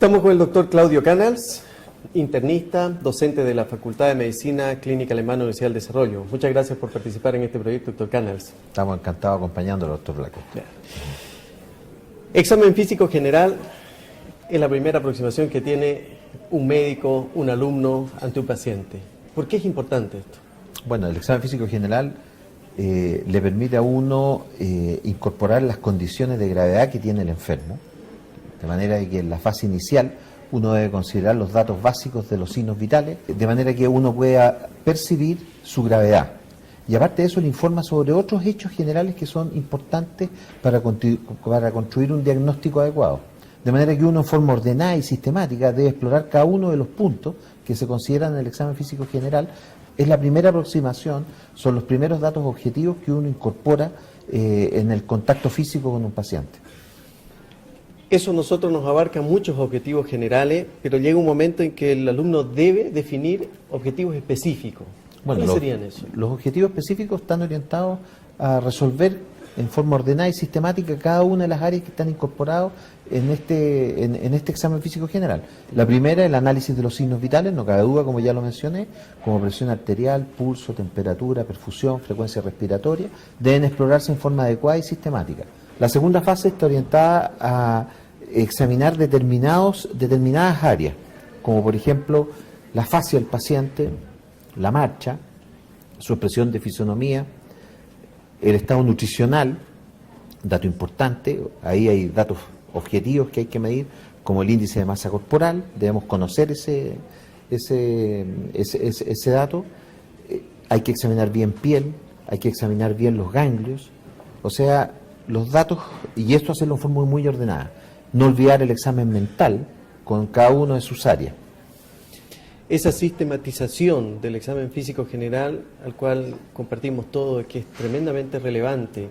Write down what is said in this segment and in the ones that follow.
Estamos con el doctor Claudio Canals, internista, docente de la Facultad de Medicina Clínica Alemana Universidad del Desarrollo. Muchas gracias por participar en este proyecto, doctor Canals. Estamos encantados acompañándolo, doctor Blanco. Examen físico general es la primera aproximación que tiene un médico, un alumno ante un paciente. ¿Por qué es importante esto? Bueno, el examen físico general le permite a uno incorporar las condiciones de gravedad que tiene el enfermo, de manera que en la fase inicial uno debe considerar los datos básicos de los signos vitales, de manera que uno pueda percibir su gravedad. Y aparte de eso le informa sobre otros hechos generales que son importantes para construir un diagnóstico adecuado. De manera que uno en forma ordenada y sistemática debe explorar cada uno de los puntos que se consideran en el examen físico general. Es la primera aproximación, son los primeros datos objetivos que uno incorpora en el contacto físico con un paciente. Eso nosotros nos abarca muchos objetivos generales, pero llega un momento en que el alumno debe definir objetivos específicos. Bueno, ¿Cuáles serían esos? Los objetivos específicos están orientados a resolver en forma ordenada y sistemática cada una de las áreas que están incorporadas en este examen físico general. La primera, el análisis de los signos vitales, no cabe duda, como ya lo mencioné, como presión arterial, pulso, temperatura, perfusión, frecuencia respiratoria, deben explorarse en forma adecuada y sistemática. La segunda fase está orientada a examinar determinadas áreas, como por ejemplo la fascia del paciente, la marcha, su expresión de fisonomía, el estado nutricional, dato importante, ahí hay datos objetivos que hay que medir, como el índice de masa corporal, debemos conocer ese dato, hay que examinar bien piel, hay que examinar bien los ganglios, o sea, los datos, y esto hacerlo en forma muy ordenada, no olvidar el examen mental con cada uno de sus áreas. Esa sistematización del examen físico general, al cual compartimos todo, que es tremendamente relevante,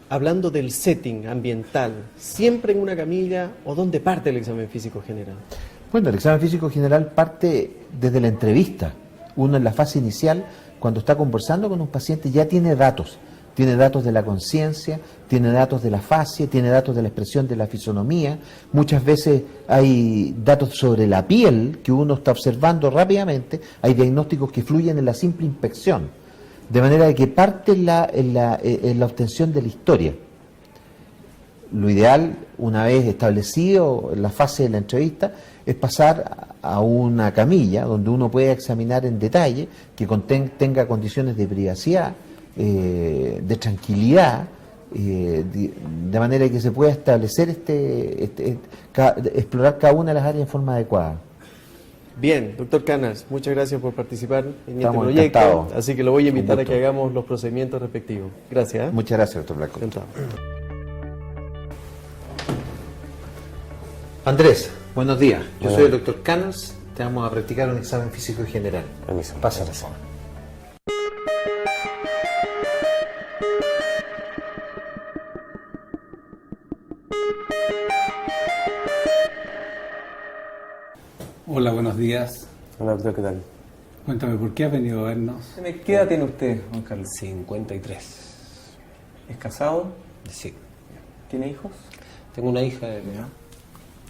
hablando del setting ambiental, ¿siempre en una camilla o dónde parte el examen físico general? Bueno, el examen físico general parte desde la entrevista. Uno en la fase inicial, cuando está conversando con un paciente, ya tiene datos de la conciencia, tiene datos de la fascia, tiene datos de la expresión de la fisonomía. Muchas veces hay datos sobre la piel que uno está observando rápidamente, hay diagnósticos que fluyen en la simple inspección, de manera que parte en la obtención de la historia. Lo ideal, una vez establecido la fase de la entrevista, es pasar a una camilla donde uno pueda examinar en detalle, que tenga condiciones de privacidad, de tranquilidad, de manera que se pueda establecer explorar cada una de las áreas en forma adecuada. Bien, doctor Canals, muchas gracias por participar en Estamos este proyecto, encantados. así que lo voy a invitar Un a gusto. que hagamos los procedimientos respectivos. Gracias. Muchas gracias, doctor Blanco. Encantado. Andrés, buenos días. Yo soy el doctor Canals. Te vamos a practicar un examen físico general. Permiso. Pásale. Hola, buenos días. Hola, doctor, ¿qué tal? Cuéntame, ¿por qué has venido a vernos? ¿Qué edad tiene usted, Juan Carlos? 53. ¿Es casado? Sí. ¿Tiene hijos? Tengo una hija de...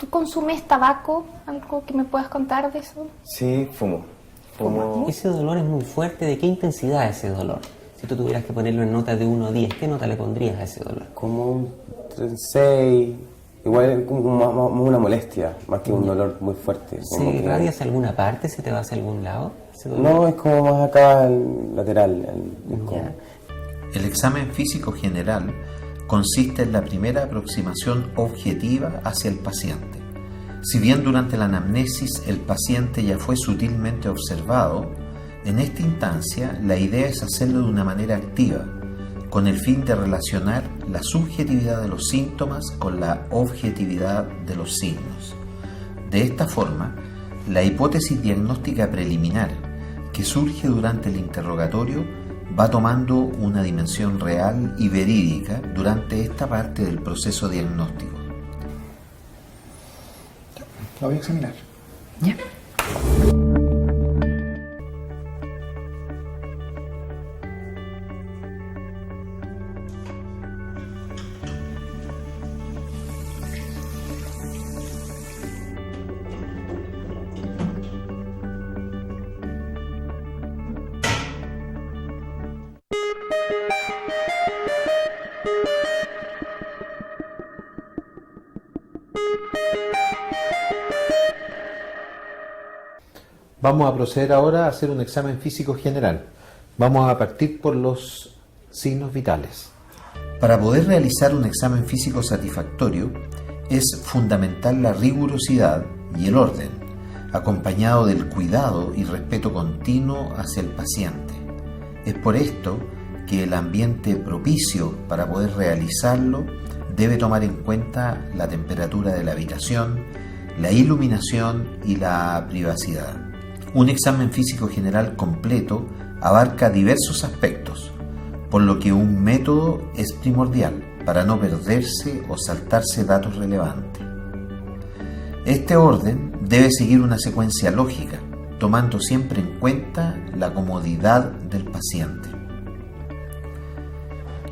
¿Tú consumes tabaco? ¿Algo que me puedas contar de eso? Sí, fumo. Fumo. Ese dolor es muy fuerte. ¿De qué intensidad es ese dolor? Si tú tuvieras que ponerlo en nota de 1 a 10, ¿qué nota le pondrías a ese dolor? Como un 6. Igual es como más una molestia, más que un dolor muy fuerte. Como ¿Se que- irradia hacia alguna parte? ¿Se te va hacia algún lado? ese dolor? No, es como más acá, el lateral. Es como- Ya. El examen físico general consiste en la primera aproximación objetiva hacia el paciente. Si bien durante la anamnesis el paciente ya fue sutilmente observado, en esta instancia la idea es hacerlo de una manera activa, con el fin de relacionar la subjetividad de los síntomas con la objetividad de los signos. De esta forma, la hipótesis diagnóstica preliminar que surge durante el interrogatorio va tomando una dimensión real y verídica durante esta parte del proceso diagnóstico. La voy a examinar. Vamos a proceder ahora a hacer un examen físico general. Vamos a partir por los signos vitales. Para poder realizar un examen físico satisfactorio es fundamental la rigurosidad y el orden, acompañado del cuidado y respeto continuo hacia el paciente. Es por esto que el ambiente propicio para poder realizarlo debe tomar en cuenta la temperatura de la habitación, la iluminación y la privacidad. Un examen físico general completo abarca diversos aspectos, por lo que un método es primordial para no perderse o saltarse datos relevantes. Este orden debe seguir una secuencia lógica, tomando siempre en cuenta la comodidad del paciente.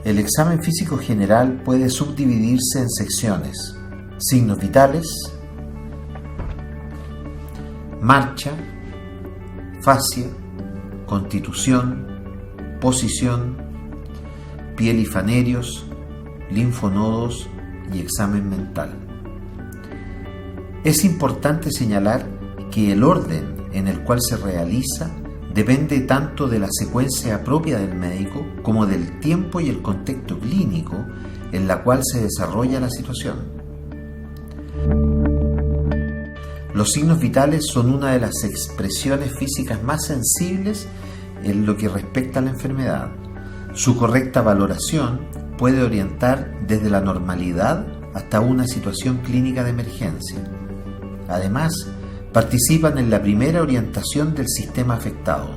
El examen físico general puede subdividirse en secciones: signos vitales, marcha, fascia, constitución, posición, piel y fanerios, linfonodos y examen mental. Es importante señalar que el orden en el cual se realiza depende tanto de la secuencia propia del médico como del tiempo y el contexto clínico en la cual se desarrolla la situación. Los signos vitales son una de las expresiones físicas más sensibles en lo que respecta a la enfermedad. Su correcta valoración puede orientar desde la normalidad hasta una situación clínica de emergencia. Además, participan en la primera orientación del sistema afectado.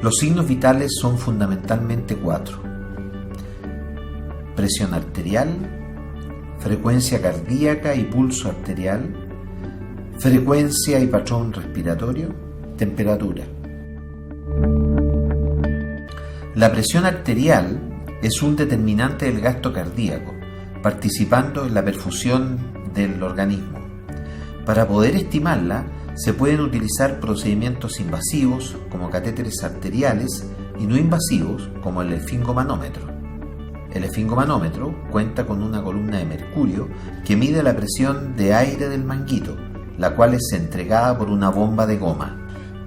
Los signos vitales son fundamentalmente 4: presión arterial, frecuencia cardíaca y pulso arterial, frecuencia y patrón respiratorio, temperatura. La presión arterial es un determinante del gasto cardíaco, participando en la perfusión del organismo. Para poder estimarla, se pueden utilizar procedimientos invasivos como catéteres arteriales y no invasivos como el esfingomanómetro. El esfingomanómetro cuenta con una columna de mercurio que mide la presión de aire del manguito, la cual es entregada por una bomba de goma.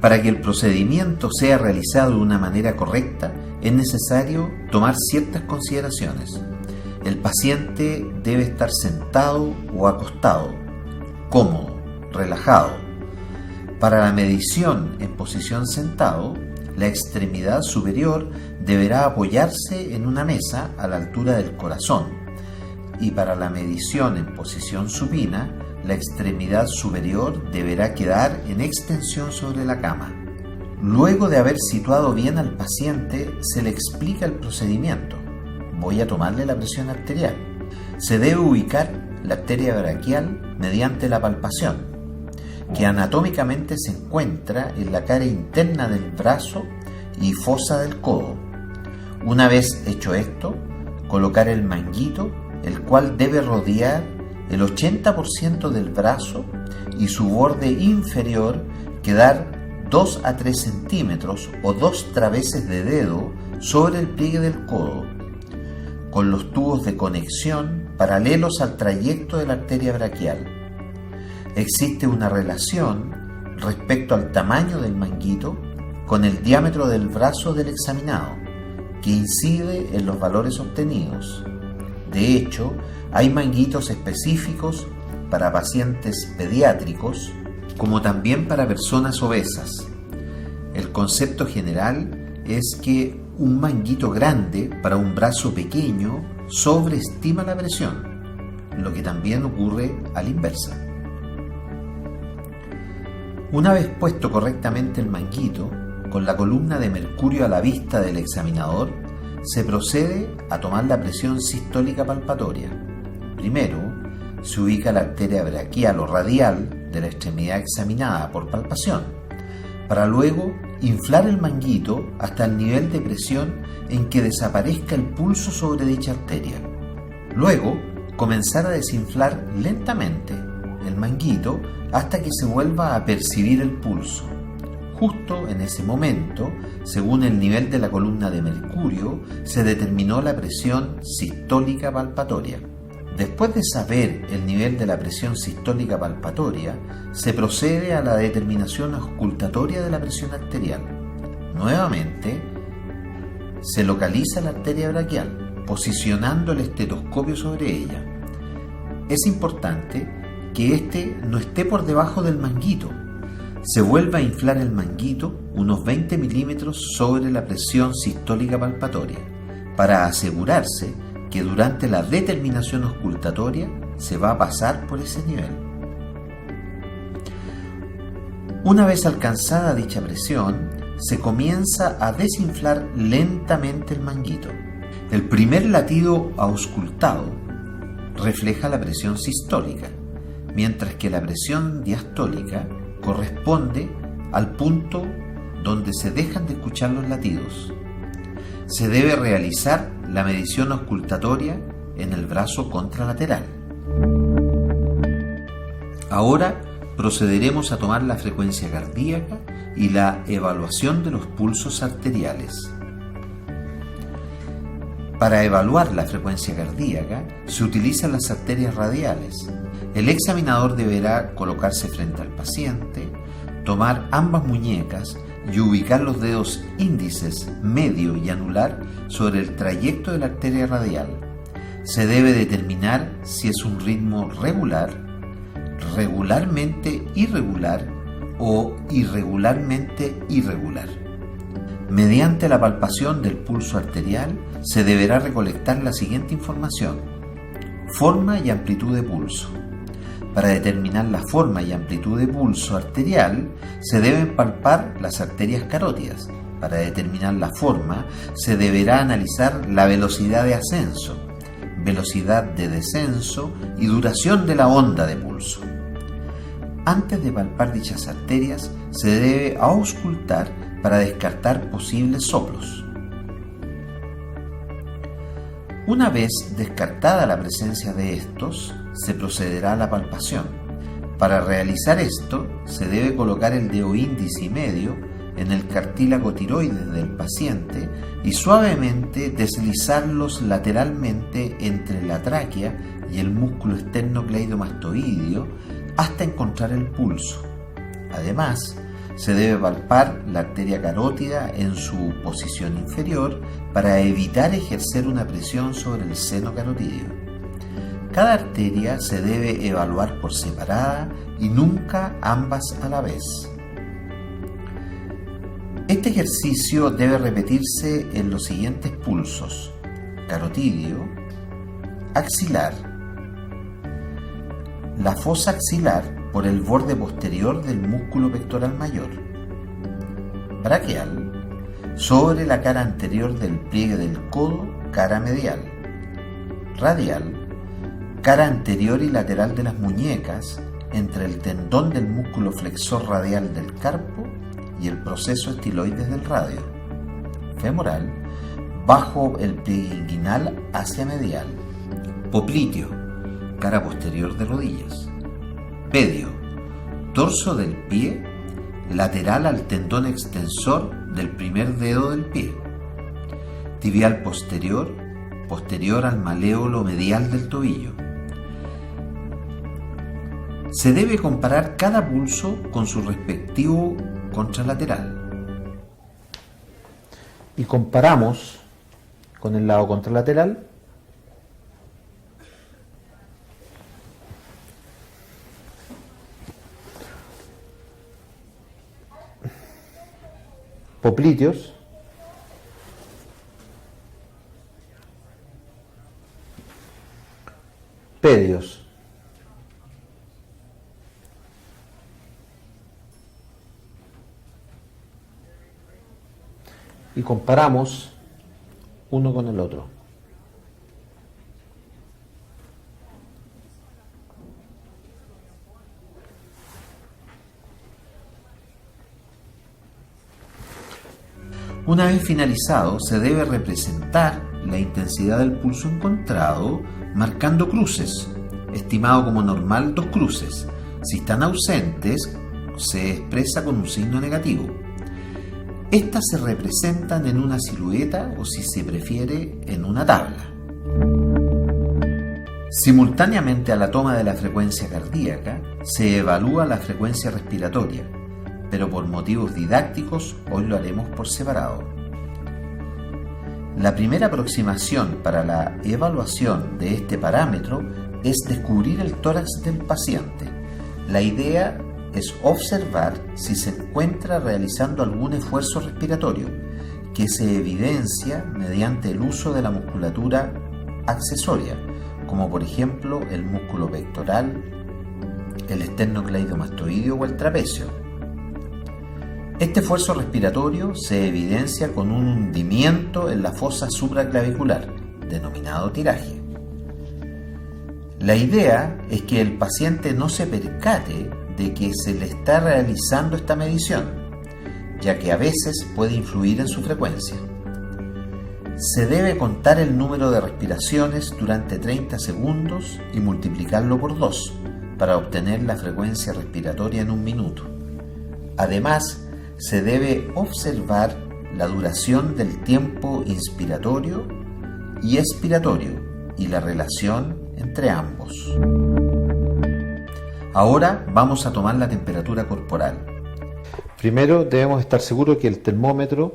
Para que el procedimiento sea realizado de una manera correcta, es necesario tomar ciertas consideraciones. El paciente debe estar sentado o acostado, cómodo, relajado. Para la medición en posición sentado, la extremidad superior deberá apoyarse en una mesa a la altura del corazón, y para la medición en posición supina, la extremidad superior deberá quedar en extensión sobre la cama. Luego de haber situado bien al paciente, se le explica el procedimiento. Voy a tomarle la presión arterial. Se debe ubicar la arteria braquial mediante la palpación, que anatómicamente se encuentra en la cara interna del brazo y fosa del codo. Una vez hecho esto, colocar el manguito, el cual debe rodear el 80% del brazo y su borde inferior quedar 2 a 3 centímetros o 2 traveses de dedo sobre el pliegue del codo, con los tubos de conexión paralelos al trayecto de la arteria braquial. Existe una relación respecto al tamaño del manguito con el diámetro del brazo del examinado, que incide en los valores obtenidos. De hecho, hay manguitos específicos para pacientes pediátricos, como también para personas obesas. El concepto general es que un manguito grande para un brazo pequeño sobreestima la presión, lo que también ocurre a la inversa. Una vez puesto correctamente el manguito, con la columna de mercurio a la vista del examinador, se procede a tomar la presión sistólica palpatoria. Primero, se ubica la arteria braquial o radial de la extremidad examinada por palpación, para luego inflar el manguito hasta el nivel de presión en que desaparezca el pulso sobre dicha arteria. Luego, comenzar a desinflar lentamente el manguito hasta que se vuelva a percibir el pulso. Justo en ese momento, según el nivel de la columna de mercurio, se determinó la presión sistólica palpatoria. Después de saber el nivel de la presión sistólica palpatoria, se procede a la determinación auscultatoria de la presión arterial. Nuevamente, se localiza la arteria braquial, posicionando el estetoscopio sobre ella. Es importante que éste no esté por debajo del manguito. Se vuelve a inflar el manguito unos 20 milímetros sobre la presión sistólica palpatoria, para asegurarse que durante la determinación auscultatoria se va a pasar por ese nivel. Una vez alcanzada dicha presión, se comienza a desinflar lentamente el manguito. El primer latido auscultado refleja la presión sistólica, mientras que la presión diastólica corresponde al punto donde se dejan de escuchar los latidos. Se debe realizar la medición auscultatoria en el brazo contralateral. Ahora procederemos a tomar la frecuencia cardíaca y la evaluación de los pulsos arteriales. Para evaluar la frecuencia cardíaca se utilizan las arterias radiales. El examinador deberá colocarse frente al paciente, tomar ambas muñecas y ubicar los dedos índices, medio y anular sobre el trayecto de la arteria radial. Se debe determinar si es un ritmo regular, regularmente irregular o irregularmente irregular. Mediante la palpación del pulso arterial se deberá recolectar la siguiente información: forma y amplitud de pulso. Para determinar la forma y amplitud de pulso arterial, se deben palpar las arterias carótidas. Para determinar la forma, se deberá analizar la velocidad de ascenso, velocidad de descenso y duración de la onda de pulso. Antes de palpar dichas arterias, se debe auscultar para descartar posibles soplos. Una vez descartada la presencia de estos, se procederá a la palpación. Para realizar esto, se debe colocar el dedo índice y medio en el cartílago tiroides del paciente y suavemente deslizarlos lateralmente entre la tráquea y el músculo esternocleidomastoideo hasta encontrar el pulso. Además, se debe palpar la arteria carótida en su posición inferior para evitar ejercer una presión sobre el seno carotídeo. Cada arteria se debe evaluar por separada y nunca ambas a la vez. Este ejercicio debe repetirse en los siguientes pulsos: carotídeo, axilar, la fosa axilar por el borde posterior del músculo pectoral mayor, braquial, sobre la cara anterior del pliegue del codo, cara medial, radial, cara anterior y lateral de las muñecas, entre el tendón del músculo flexor radial del carpo y el proceso estiloides del radio, femoral, bajo el pliegue inguinal hacia medial, popliteo, cara posterior de rodillas, pedio, dorso del pie, lateral al tendón extensor del primer dedo del pie, tibial posterior, posterior al maléolo medial del tobillo. Se debe comparar cada pulso con su respectivo contralateral. Y comparamos con el lado contralateral. Popliteos, pedios, y comparamos uno con el otro. Una vez finalizado, se debe representar la intensidad del pulso encontrado marcando cruces, estimado como normal 2 cruces. Si están ausentes, se expresa con un signo negativo. Estas se representan en una silueta o, si se prefiere, en una tabla. Simultáneamente a la toma de la frecuencia cardíaca, se evalúa la frecuencia respiratoria, pero por motivos didácticos hoy lo haremos por separado. La primera aproximación para la evaluación de este parámetro es descubrir el tórax del paciente. La idea es observar si se encuentra realizando algún esfuerzo respiratorio, que se evidencia mediante el uso de la musculatura accesoria, como por ejemplo el músculo pectoral, el esternocleidomastoideo o el trapecio. Este esfuerzo respiratorio se evidencia con un hundimiento en la fosa supraclavicular, denominado tiraje. La idea es que el paciente no se percate de que se le está realizando esta medición, ya que a veces puede influir en su frecuencia. Se debe contar el número de respiraciones durante 30 segundos y multiplicarlo por 2 para obtener la frecuencia respiratoria en un minuto. Además, se debe observar la duración del tiempo inspiratorio y expiratorio y la relación entre ambos. Ahora vamos a tomar la temperatura corporal. Primero debemos estar seguros que el termómetro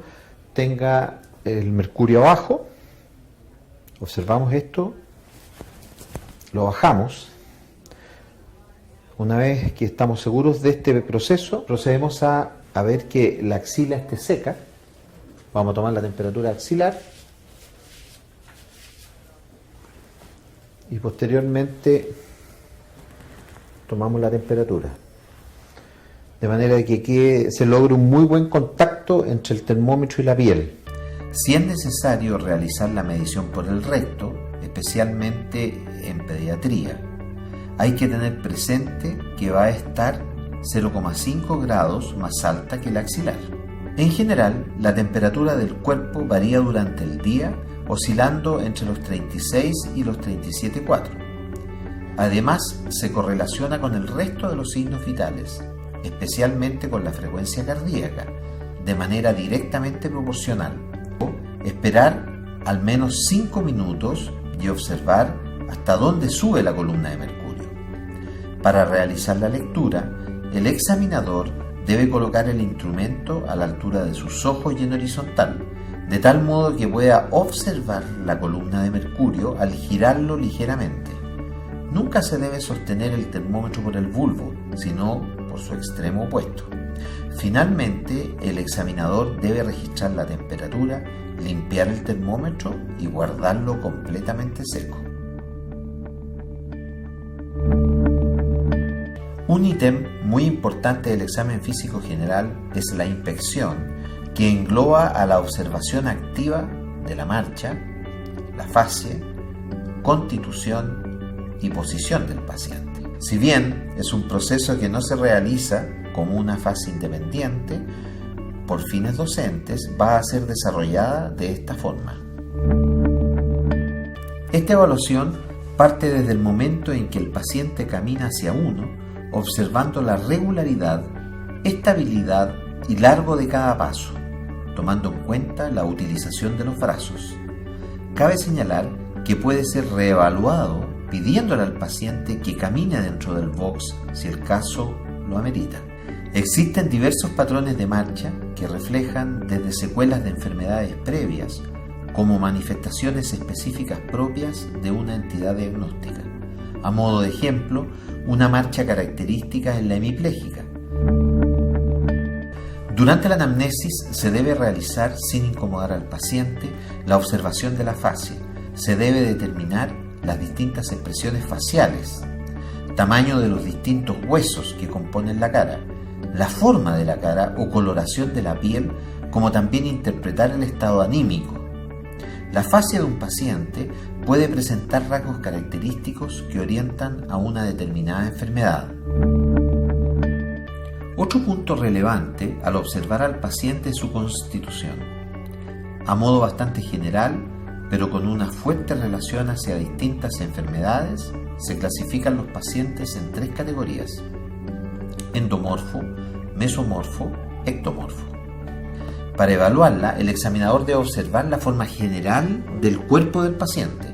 tenga el mercurio abajo. Observamos esto, lo bajamos. Una vez que estamos seguros de este proceso, procedemos a ver que la axila esté seca. Vamos a tomar la temperatura axilar y posteriormente tomamos la temperatura, de manera que se logre un muy buen contacto entre el termómetro y la piel. Si es necesario realizar la medición por el recto, especialmente en pediatría, hay que tener presente que va a estar 0,5 grados más alta que la axilar. En general, la temperatura del cuerpo varía durante el día, oscilando entre los 36 y los 37,4. Además, se correlaciona con el resto de los signos vitales, especialmente con la frecuencia cardíaca, de manera directamente proporcional. Esperar al menos 5 minutos y observar hasta dónde sube la columna de mercurio. Para realizar la lectura, el examinador debe colocar el instrumento a la altura de sus ojos y en horizontal, de tal modo que pueda observar la columna de mercurio al girarlo ligeramente. Nunca se debe sostener el termómetro por el bulbo, sino por su extremo opuesto. Finalmente, el examinador debe registrar la temperatura, limpiar el termómetro y guardarlo completamente seco. Un ítem muy importante del examen físico general es la inspección, que engloba a la observación activa de la marcha, la fascia, constitución y posición del paciente. Si bien es un proceso que no se realiza como una fase independiente, por fines docentes va a ser desarrollada de esta forma. Esta evaluación parte desde el momento en que el paciente camina hacia uno, observando la regularidad, estabilidad y largo de cada paso, tomando en cuenta la utilización de los brazos. Cabe señalar que puede ser reevaluado pidiéndole al paciente que camine dentro del box si el caso lo amerita. Existen diversos patrones de marcha que reflejan desde secuelas de enfermedades previas como manifestaciones específicas propias de una entidad diagnóstica. A modo de ejemplo, una marcha característica es la hemipléjica. Durante la anamnesis se debe realizar, sin incomodar al paciente, la observación de la fascia. Se debe determinar las distintas expresiones faciales, tamaño de los distintos huesos que componen la cara, la forma de la cara o coloración de la piel, como también interpretar el estado anímico. La fascia de un paciente puede presentar rasgos característicos que orientan a una determinada enfermedad. Otro punto relevante al observar al paciente es su constitución. A modo bastante general, pero con una fuerte relación hacia distintas enfermedades, se clasifican los pacientes en 3 categorías: endomorfo, mesomorfo, ectomorfo. Para evaluarla, el examinador debe observar la forma general del cuerpo del paciente,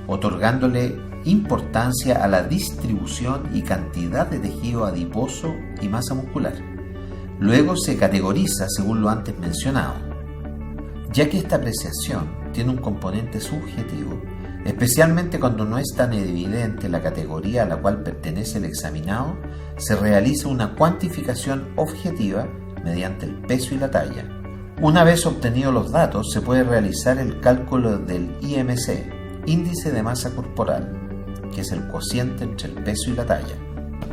otorgándole importancia a la distribución y cantidad de tejido adiposo y masa muscular. Luego se categoriza según lo antes mencionado, ya que esta apreciación tiene un componente subjetivo, especialmente cuando no es tan evidente la categoría a la cual pertenece el examinado. Se realiza una cuantificación objetiva mediante el peso y la talla. Una vez obtenidos los datos, se puede realizar el cálculo del IMC, índice de masa corporal, que es el cociente entre el peso y la talla.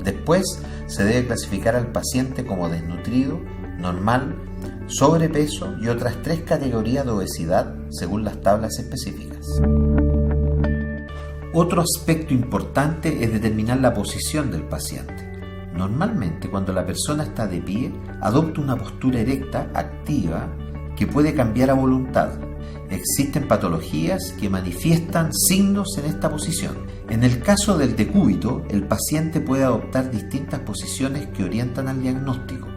Después se debe clasificar al paciente como desnutrido, normal, sobrepeso y otras 3 categorías de obesidad según las tablas específicas. Otro aspecto importante es determinar la posición del paciente. Normalmente, cuando la persona está de pie, adopta una postura erecta, activa, que puede cambiar a voluntad. Existen patologías que manifiestan signos en esta posición. En el caso del decúbito, el paciente puede adoptar distintas posiciones que orientan al diagnóstico,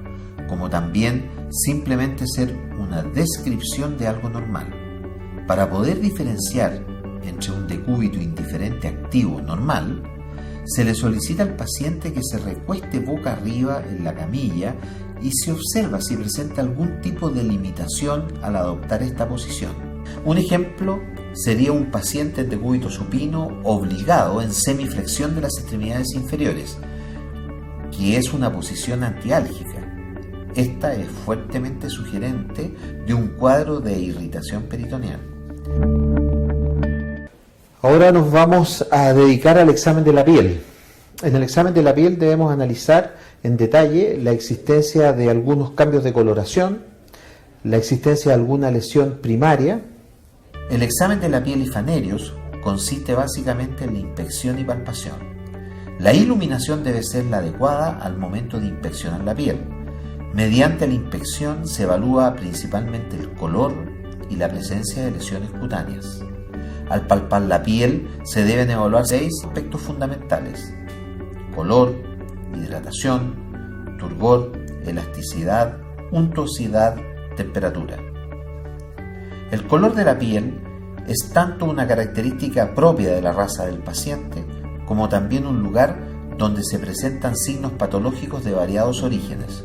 como también simplemente ser una descripción de algo normal. Para poder diferenciar entre un decúbito indiferente activo normal, se le solicita al paciente que se recueste boca arriba en la camilla y se observa si presenta algún tipo de limitación al adoptar esta posición. Un ejemplo sería un paciente en decúbito supino obligado en semiflexión de las extremidades inferiores, que es una posición antiálgica. Esta es fuertemente sugerente de un cuadro de irritación peritoneal. Ahora nos vamos a dedicar al examen de la piel. En el examen de la piel debemos analizar en detalle la existencia de algunos cambios de coloración, la existencia de alguna lesión primaria. El examen de la piel y fanerios consiste básicamente en la inspección y palpación. La iluminación debe ser la adecuada al momento de inspeccionar la piel. Mediante la inspección se evalúa principalmente el color y la presencia de lesiones cutáneas. Al palpar la piel se deben evaluar 6 aspectos fundamentales: color, hidratación, turgor, elasticidad, untuosidad, temperatura. El color de la piel es tanto una característica propia de la raza del paciente como también un lugar donde se presentan signos patológicos de variados orígenes.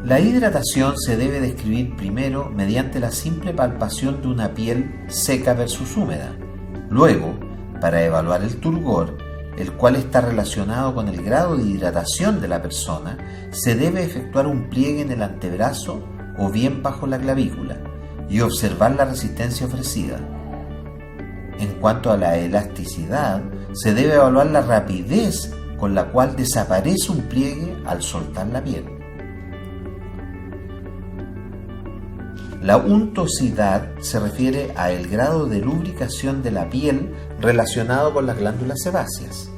La hidratación se debe describir primero mediante la simple palpación de una piel seca versus húmeda. Luego, para evaluar el turgor, el cual está relacionado con el grado de hidratación de la persona, se debe efectuar un pliegue en el antebrazo o bien bajo la clavícula y observar la resistencia ofrecida. En cuanto a la elasticidad, se debe evaluar la rapidez con la cual desaparece un pliegue al soltar la piel. La untuosidad se refiere a el grado de lubricación de la piel relacionado con las glándulas sebáceas.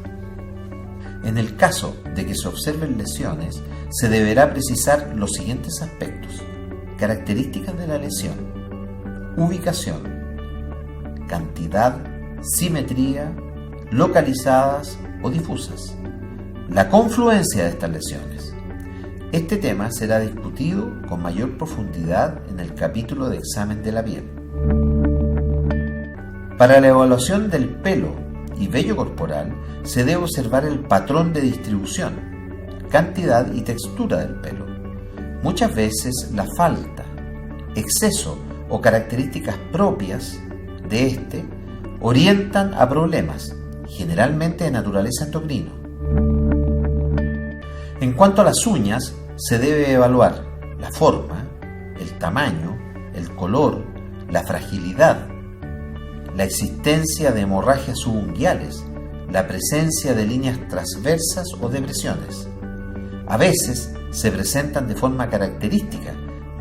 En el caso de que se observen lesiones, se deberá precisar los siguientes aspectos: características de la lesión, ubicación, cantidad, simetría, localizadas o difusas, la confluencia de estas lesiones. Este tema será discutido con mayor profundidad en el capítulo de examen de la piel. Para la evaluación del pelo y vello corporal se debe observar el patrón de distribución, cantidad y textura del pelo. Muchas veces la falta, exceso o características propias de este orientan a problemas, generalmente de naturaleza endocrino. En cuanto a las uñas, se debe evaluar la forma, el tamaño, el color, la fragilidad, la existencia de hemorragias subunguiales, la presencia de líneas transversas o depresiones. A veces se presentan de forma característica,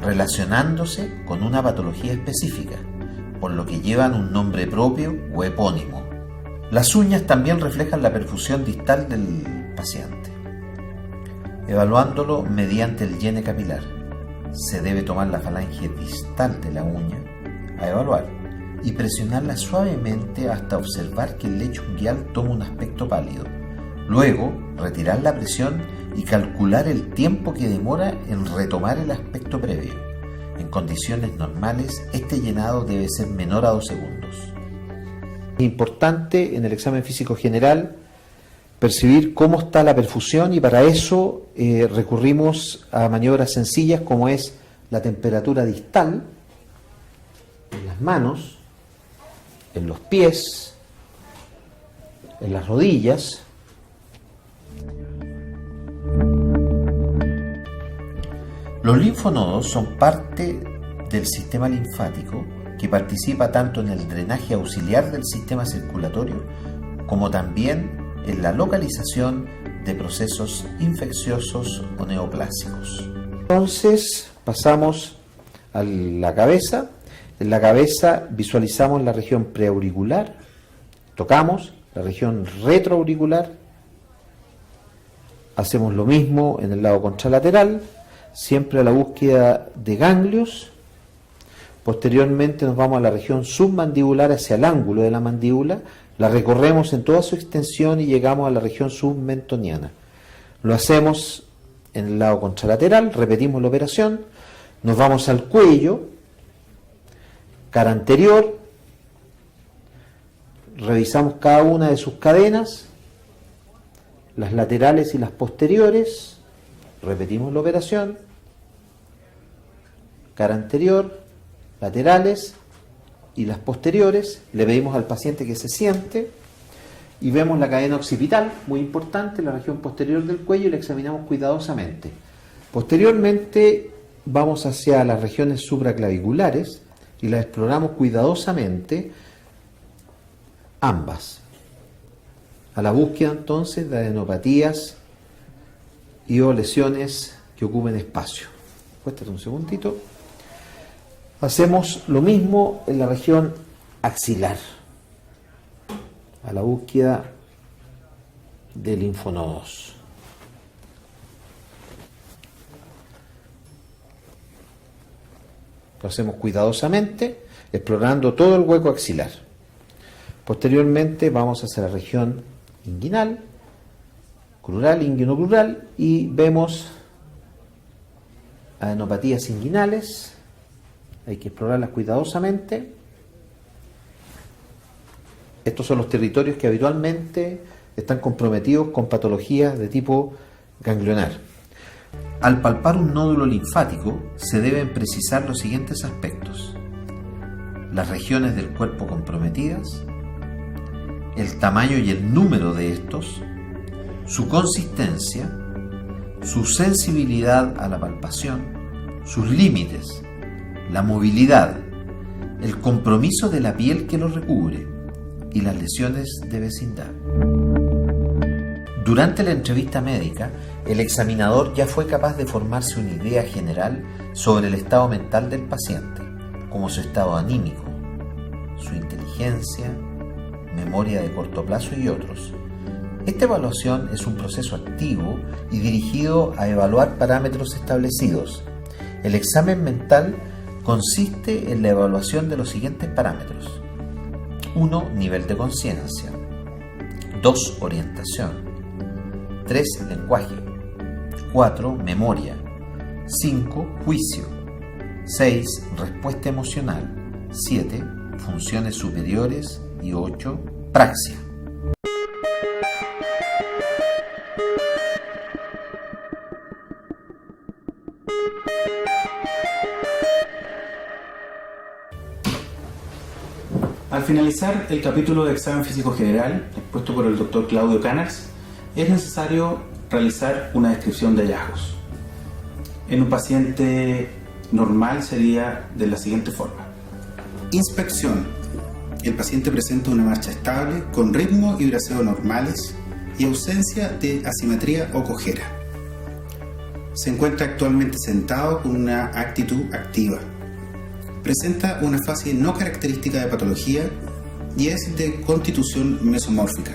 relacionándose con una patología específica, por lo que llevan un nombre propio o epónimo. Las uñas también reflejan la perfusión distal del paciente. Evaluándolo mediante el llene capilar, se debe tomar la falange distal de la uña a evaluar y presionarla suavemente hasta observar que el lecho unguial toma un aspecto pálido. Luego, retirar la presión y calcular el tiempo que demora en retomar el aspecto previo. En condiciones normales, este llenado debe ser menor a 2 segundos. Es importante en el examen físico general percibir cómo está la perfusión y para eso recurrimos a maniobras sencillas como es la temperatura distal en las manos, en los pies, en las rodillas. Los linfonodos son parte del sistema linfático que participa tanto en el drenaje auxiliar del sistema circulatorio como también en la localización de procesos infecciosos o neoplásicos. Entonces pasamos a la cabeza. En la cabeza visualizamos la región preauricular, tocamos la región retroauricular, hacemos lo mismo en el lado contralateral, siempre a la búsqueda de ganglios. Posteriormente nos vamos a la región submandibular hacia el ángulo de la mandíbula, la recorremos en toda su extensión y llegamos a la región submentoniana. Lo hacemos en el lado contralateral, repetimos la operación, nos vamos al cuello, cara anterior, revisamos cada una de sus cadenas, las laterales y las posteriores, repetimos la operación, cara anterior, laterales y las posteriores, le pedimos al paciente que se siente y vemos la cadena occipital, muy importante, la región posterior del cuello, y la examinamos cuidadosamente. Posteriormente vamos hacia las regiones supraclaviculares y las exploramos cuidadosamente ambas, a la búsqueda entonces de adenopatías y o lesiones que ocupen espacio. Cuéstate un segundito. Hacemos lo mismo en la región axilar, a la búsqueda de linfonodos. Lo hacemos cuidadosamente, explorando todo el hueco axilar. Posteriormente vamos hacia la región inguinal, crural, inguinocrural, y vemos adenopatías inguinales. Hay que explorarlas cuidadosamente. Estos son los territorios que habitualmente están comprometidos con patologías de tipo ganglionar. Al palpar un nódulo linfático se deben precisar los siguientes aspectos: las regiones del cuerpo comprometidas, el tamaño y el número de estos, su consistencia, su sensibilidad a la palpación, sus límites, la movilidad, el compromiso de la piel que lo recubre y las lesiones de vecindad. Durante la entrevista médica, el examinador ya fue capaz de formarse una idea general sobre el estado mental del paciente, como su estado anímico, su inteligencia, memoria de corto plazo y otros. Esta evaluación es un proceso activo y dirigido a evaluar parámetros establecidos. El examen mental consiste en la evaluación de los siguientes parámetros: 1. Nivel de conciencia. 2. Orientación. 3. Lenguaje. 4. Memoria. 5. Juicio. 6. Respuesta emocional. 7. Funciones superiores. Y 8. Praxia. Al finalizar el capítulo de examen físico general expuesto por el Dr. Claudio Canals, es necesario realizar una descripción de hallazgos. En un paciente normal sería de la siguiente forma. Inspección. El paciente presenta una marcha estable, con ritmo y braceo normales y ausencia de asimetría o cojera. Se encuentra actualmente sentado con una actitud activa. Presenta una fase no característica de patología y es de constitución mesomórfica.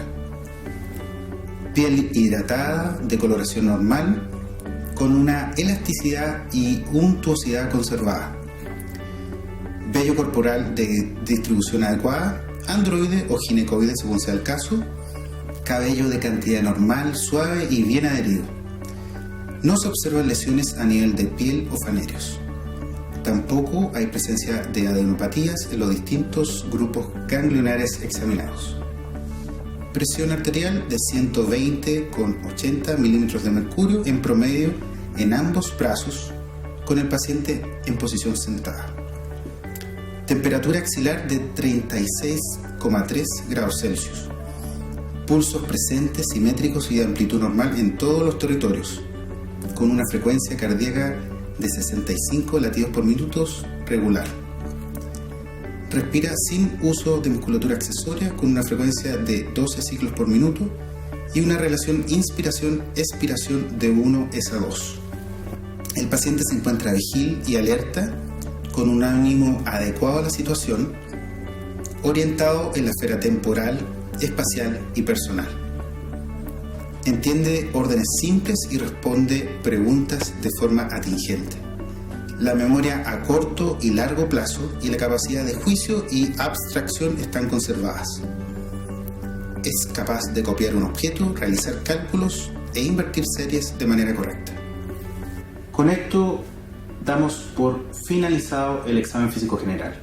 Piel hidratada, de coloración normal, con una elasticidad y untuosidad conservada. Vello corporal de distribución adecuada, androide o ginecoide según sea el caso. Cabello de cantidad normal, suave y bien adherido. No se observan lesiones a nivel de piel o faneros. Tampoco hay presencia de adenopatías en los distintos grupos ganglionares examinados. Presión arterial de 120 con 80 milímetros de mercurio en promedio en ambos brazos con el paciente en posición sentada. Temperatura axilar de 36,3 grados Celsius. Pulsos presentes, simétricos y de amplitud normal en todos los territorios, con una frecuencia cardíaca de 65 latidos por minuto regular. Respira sin uso de musculatura accesoria con una frecuencia de 12 ciclos por minuto y una relación inspiración-expiración de 1:2. El paciente se encuentra vigil y alerta con un ánimo adecuado a la situación, orientado en la esfera temporal, espacial y personal. Entiende órdenes simples y responde preguntas de forma atingente. La memoria a corto y largo plazo y la capacidad de juicio y abstracción están conservadas. Es capaz de copiar un objeto, realizar cálculos e invertir series de manera correcta. Con esto damos por finalizado el examen físico general.